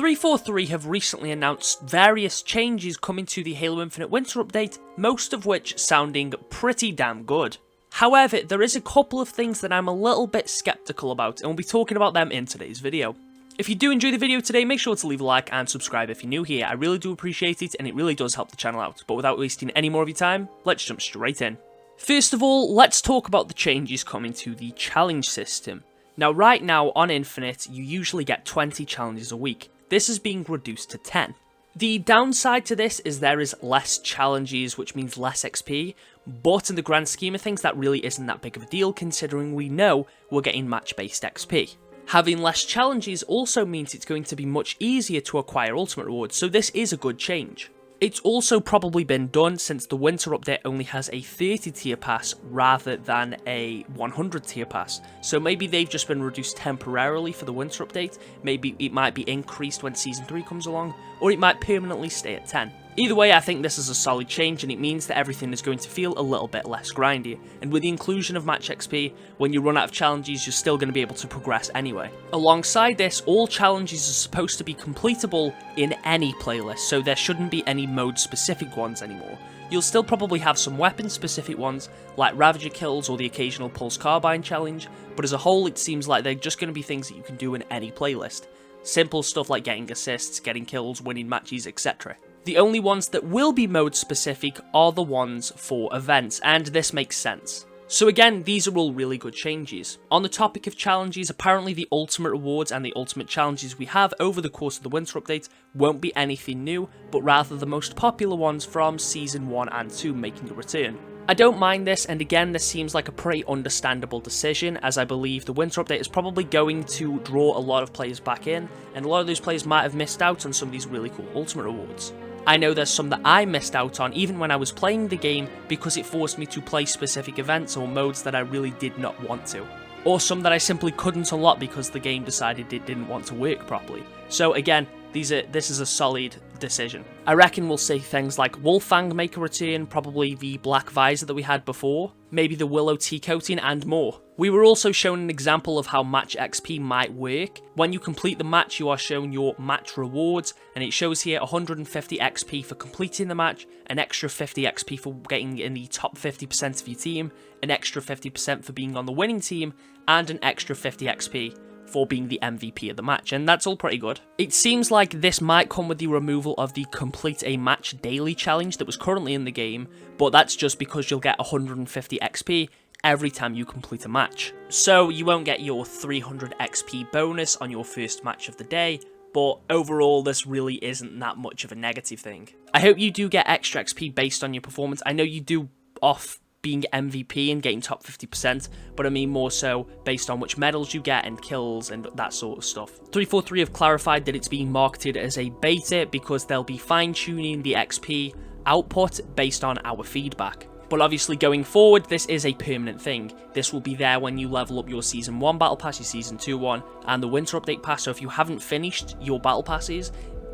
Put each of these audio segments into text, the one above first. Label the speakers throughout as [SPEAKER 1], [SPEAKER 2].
[SPEAKER 1] 343 have recently announced various changes coming to the Halo Infinite Winter Update, most of which sounding pretty damn good. However, there is a couple of things that I'm a little bit skeptical about, and we'll be talking about them in today's video. If you do enjoy the video today, make sure to leave a like and subscribe if you're new here. I really do appreciate it, and it really does help the channel out. But without wasting any more of your time, let's jump straight in. First of all, let's talk about the changes coming to the challenge system. Now, right now on Infinite, you usually get 20 challenges a week. This is being reduced to 10. The downside to this is there is less challenges, which means less XP, but in the grand scheme of things, that really isn't that big of a deal, considering we know we're getting match-based XP. Having less challenges also means it's going to be much easier to acquire ultimate rewards, so this is a good change. It's also probably been done since the winter update only has a 30 tier pass rather than a 100 tier pass, so maybe they've just been reduced temporarily for the winter update, maybe it might be increased when season 3 comes along, or it might permanently stay at 10. Either way, I think this is a solid change, and it means that everything is going to feel a little bit less grindy, and with the inclusion of match XP, when you run out of challenges, you're still going to be able to progress anyway. Alongside this, all challenges are supposed to be completable in any playlist, so there shouldn't be any mode-specific ones anymore. You'll still probably have some weapon-specific ones, like Ravager kills or the occasional Pulse Carbine challenge, but as a whole, it seems like they're just going to be things that you can do in any playlist. Simple stuff like getting assists, getting kills, winning matches, etc. The only ones that will be mode specific are the ones for events, and this makes sense. So again, these are all really good changes. On the topic of challenges, apparently the ultimate rewards and the ultimate challenges we have over the course of the winter update won't be anything new, but rather the most popular ones from Season 1 and 2 making a return. I don't mind this, and again, this seems like a pretty understandable decision, as I believe the winter update is probably going to draw a lot of players back in, and a lot of those players might have missed out on some of these really cool ultimate rewards. I know there's some that I missed out on even when I was playing the game because it forced me to play specific events or modes that I really did not want to. Or some that I simply couldn't unlock because the game decided it didn't want to work properly. So again, this is a solid decision. I reckon we'll see things like Wolffang make a return, probably the black visor that we had before, maybe the Willow T-coating, and more. We were also shown an example of how match XP might work. When you complete the match, you are shown your match rewards, and it shows here 150 XP for completing the match, an extra 50 XP for getting in the top 50% of your team, an extra 50% for being on the winning team, and an extra 50 XP for being the MVP of the match, and that's all pretty good. It seems like this might come with the removal of the complete a match daily challenge that was currently in the game, but that's just because you'll get 150 XP every time you complete a match. So you won't get your 300 XP bonus on your first match of the day, but overall this really isn't that much of a negative thing. I hope you do get extra XP based on your performance. I know you do off being MVP and getting top 50%, but I mean more so based on which medals you get and kills and that sort of stuff. 343 have clarified that it's being marketed as a beta because they'll be fine-tuning the XP output based on our feedback. But obviously going forward, this is a permanent thing. This will be there when you level up your Season 1 Battle Pass, your Season 2 one, and the Winter Update Pass, so if you haven't finished your Battle Passes,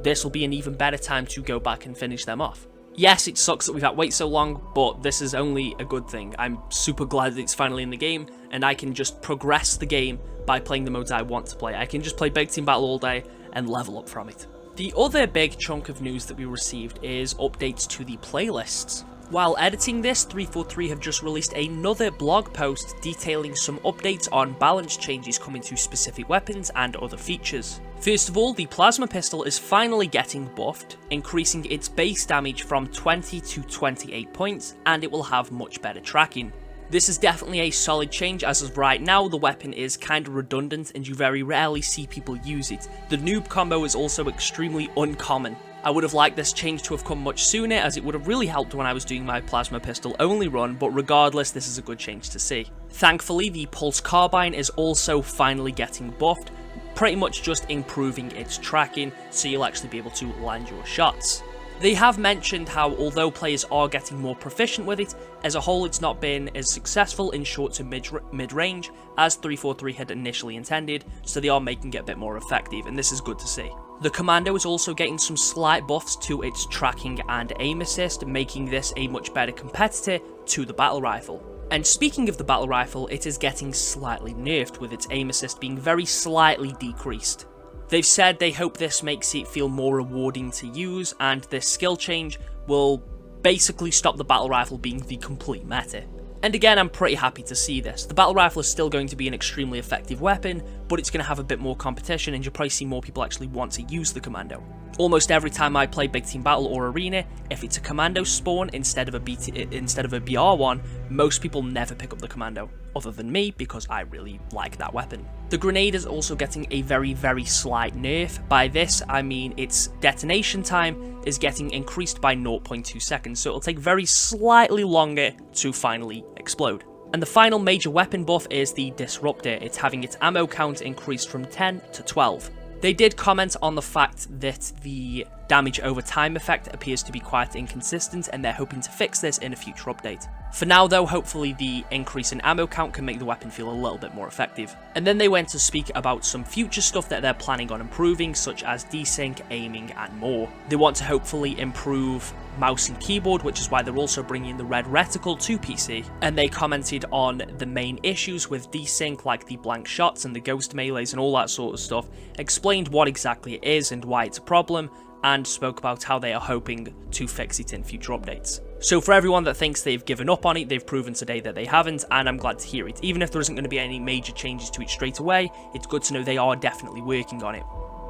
[SPEAKER 1] this will be an even better time to go back and finish them off. Yes, it sucks that we've had to wait so long, but this is only a good thing. I'm super glad that it's finally in the game, and I can just progress the game by playing the modes I want to play. I can just play Big Team Battle all day and level up from it. The other big chunk of news that we received is updates to the playlists. While editing this, 343 have just released another blog post detailing some updates on balance changes coming to specific weapons and other features. First of all, the plasma pistol is finally getting buffed, increasing its base damage from 20 to 28 points, and it will have much better tracking. This is definitely a solid change, as of right now the weapon is kind of redundant and you very rarely see people use it. The noob combo is also extremely uncommon. I would have liked this change to have come much sooner, as it would have really helped when I was doing my plasma pistol only run, but regardless, this is a good change to see. Thankfully, the Pulse Carbine is also finally getting buffed, pretty much just improving its tracking, so you'll actually be able to land your shots. They have mentioned how although players are getting more proficient with it, as a whole it's not been as successful in short to mid-range as 343 had initially intended, so they are making it a bit more effective, and this is good to see. The Commando is also getting some slight buffs to its tracking and aim assist, making this a much better competitor to the Battle Rifle. And speaking of the Battle Rifle, it is getting slightly nerfed, with its aim assist being very slightly decreased. They've said they hope this makes it feel more rewarding to use, and this skill change will basically stop the battle rifle being the complete meta. And again, I'm pretty happy to see this. The battle rifle is still going to be an extremely effective weapon, but it's going to have a bit more competition, and you'll probably see more people actually want to use the commando. Almost every time I play Big Team Battle or Arena, if it's a commando spawn instead of a BR one, most people never pick up the commando, other than me, because I really like that weapon. The grenade is also getting a very, very slight nerf. By this, I mean its detonation time is getting increased by 0.2 seconds, so it'll take very slightly longer to finally explode. And the final major weapon buff is the Disruptor. It's having its ammo count increased from 10 to 12. They did comment on the fact that the damage over time effect appears to be quite inconsistent, and they're hoping to fix this in a future update. For now though, hopefully the increase in ammo count can make the weapon feel a little bit more effective. And then they went to speak about some future stuff that they're planning on improving, such as desync, aiming, and more. They want to hopefully improve mouse and keyboard, which is why they're also bringing the red reticle to PC. And they commented on the main issues with desync, like the blank shots and the ghost melees and all that sort of stuff, explained what exactly it is and why it's a problem, and spoke about how they are hoping to fix it in future updates. So for everyone that thinks they've given up on it, they've proven today that they haven't, and I'm glad to hear it. Even if there isn't going to be any major changes to it straight away, it's good to know they are definitely working on it.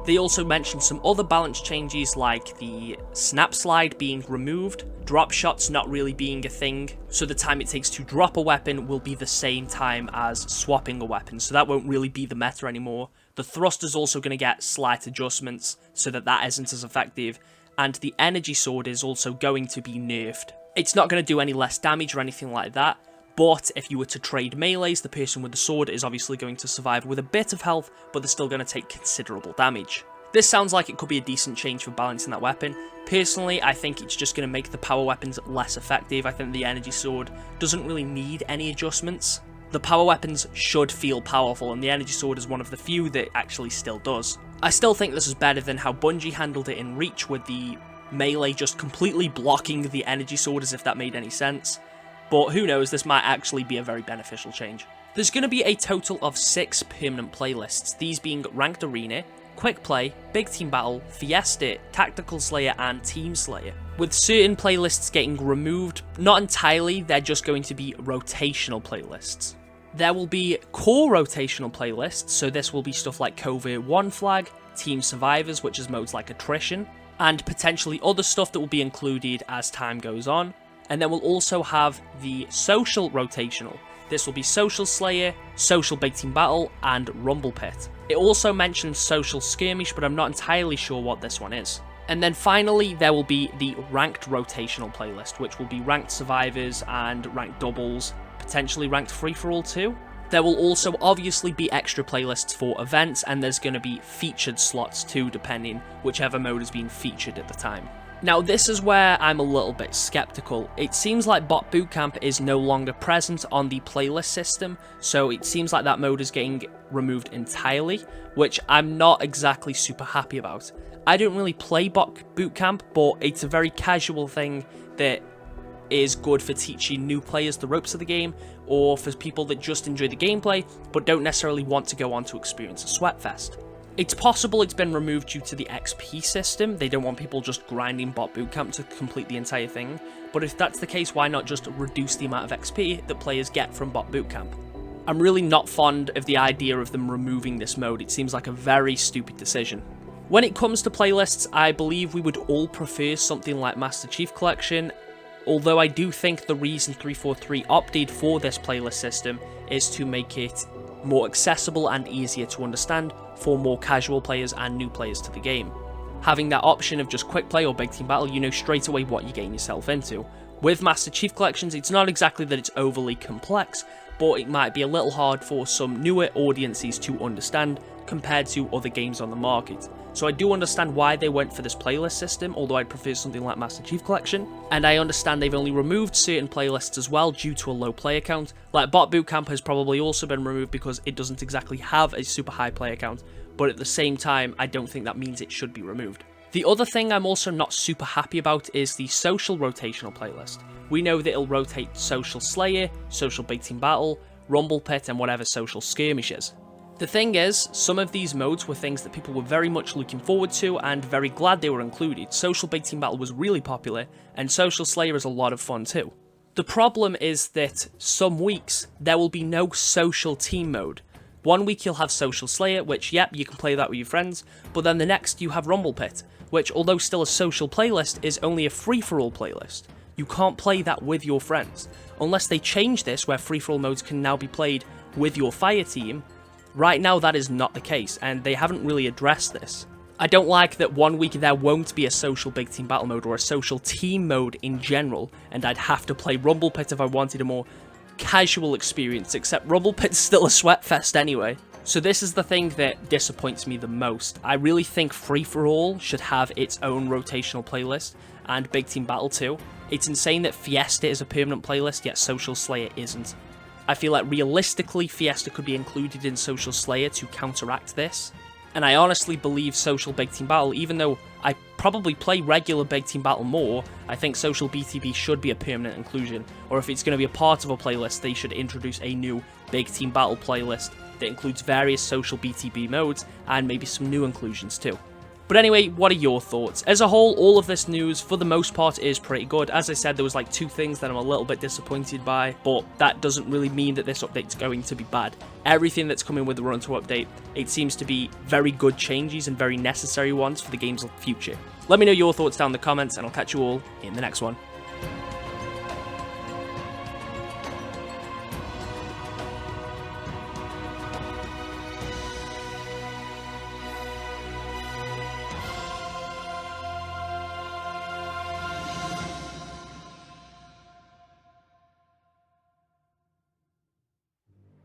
[SPEAKER 1] They also mentioned some other balance changes, like the snap slide being removed, drop shots not really being a thing, so the time it takes to drop a weapon will be the same time as swapping a weapon, so that won't really be the meta anymore. The thrust is also going to get slight adjustments so that isn't as effective, and the energy sword is also going to be nerfed. It's not going to do any less damage or anything like that, but if you were to trade melees, the person with the sword is obviously going to survive with a bit of health, but they're still going to take considerable damage. This sounds like it could be a decent change for balancing that weapon. Personally, I think it's just going to make the power weapons less effective. I think the energy sword doesn't really need any adjustments. The power weapons should feel powerful, and the energy sword is one of the few that actually still does. I still think this is better than how Bungie handled it in Reach, with the melee just completely blocking the energy sword, as if that made any sense. But who knows, this might actually be a very beneficial change. There's going to be a total of 6 permanent playlists, these being Ranked Arena, Quick Play, Big Team Battle, Fiesta, Tactical Slayer, and Team Slayer. With certain playlists getting removed, not entirely, they're just going to be rotational playlists. There will be core rotational playlists, so this will be stuff like Covert 1 Flag, Team Survivors, which is modes like Attrition, and potentially other stuff that will be included as time goes on. And then we'll also have the social rotational. This will be Social Slayer, Social Big Team Battle, and Rumble Pit. It also mentions Social Skirmish, but I'm not entirely sure what this one is. And then finally, there will be the Ranked Rotational playlist, which will be Ranked Survivors and Ranked Doubles, potentially Ranked Free-For-All too. There will also obviously be extra playlists for events, and there's going to be featured slots too, depending whichever mode is being featured at the time. Now, this is where I'm a little bit skeptical. It seems like Bot Bootcamp is no longer present on the playlist system, so it seems like that mode is getting removed entirely, which I'm not exactly super happy about. I don't really play Bot Bootcamp, but it's a very casual thing that is good for teaching new players the ropes of the game, or for people that just enjoy the gameplay, but don't necessarily want to go on to experience a sweatfest. It's possible it's been removed due to the XP system. They don't want people just grinding Bot Bootcamp to complete the entire thing, but if that's the case, why not just reduce the amount of XP that players get from Bot Bootcamp? I'm really not fond of the idea of them removing this mode. It seems like a very stupid decision. When it comes to playlists, I believe we would all prefer something like Master Chief Collection, although I do think the reason 343 opted for this playlist system is to make it more accessible and easier to understand for more casual players and new players to the game. Having that option of just Quick Play or Big Team Battle, you know straight away what you're getting yourself into. With Master Chief Collections, it's not exactly that it's overly complex, but it might be a little hard for some newer audiences to understand compared to other games on the market. So I do understand why they went for this playlist system, although I'd prefer something like Master Chief Collection. And I understand they've only removed certain playlists as well due to a low player count. Like Bot Bootcamp has probably also been removed because it doesn't exactly have a super high player count, but at the same time, I don't think that means it should be removed. The other thing I'm also not super happy about is the social rotational playlist. We know that it'll rotate Social Slayer, Social Big Team Battle, Rumble Pit, and whatever Social Skirmish is. The thing is, some of these modes were things that people were very much looking forward to and very glad they were included. Social Big Team Battle was really popular, and Social Slayer is a lot of fun too. The problem is that some weeks there will be no social team mode. One week you'll have Social Slayer, which, yep, you can play that with your friends, but then the next you have Rumble Pit, which, although still a social playlist, is only a free-for-all playlist. You can't play that with your friends. Unless they change this, where free-for-all modes can now be played with your fire team. Right now that is not the case, and they haven't really addressed this. I don't like that one week there won't be a social big team battle mode or a social team mode in general, and I'd have to play Rumble Pit if I wanted a more casual experience, except Rumble Pit's still a sweatfest anyway. So this is the thing that disappoints me the most. I really think Free-for-All should have its own rotational playlist, and Big Team Battle too. It's insane that Fiesta is a permanent playlist, yet Social Slayer isn't. I feel like realistically Fiesta could be included in Social Slayer to counteract this. And I honestly believe Social Big Team Battle, even though I probably play regular Big Team Battle more, I think Social BTB should be a permanent inclusion. Or if it's going to be a part of a playlist, they should introduce a new Big Team Battle playlist that includes various Social BTB modes and maybe some new inclusions too. But anyway, what are your thoughts? As a whole, all of this news, for the most part, is pretty good. As I said, there was like 2 things that I'm a little bit disappointed by, but that doesn't really mean that this update's going to be bad. Everything that's coming with the Run to update, it seems to be very good changes and very necessary ones for the game's future. Let me know your thoughts down in the comments, and I'll catch you all in the next one.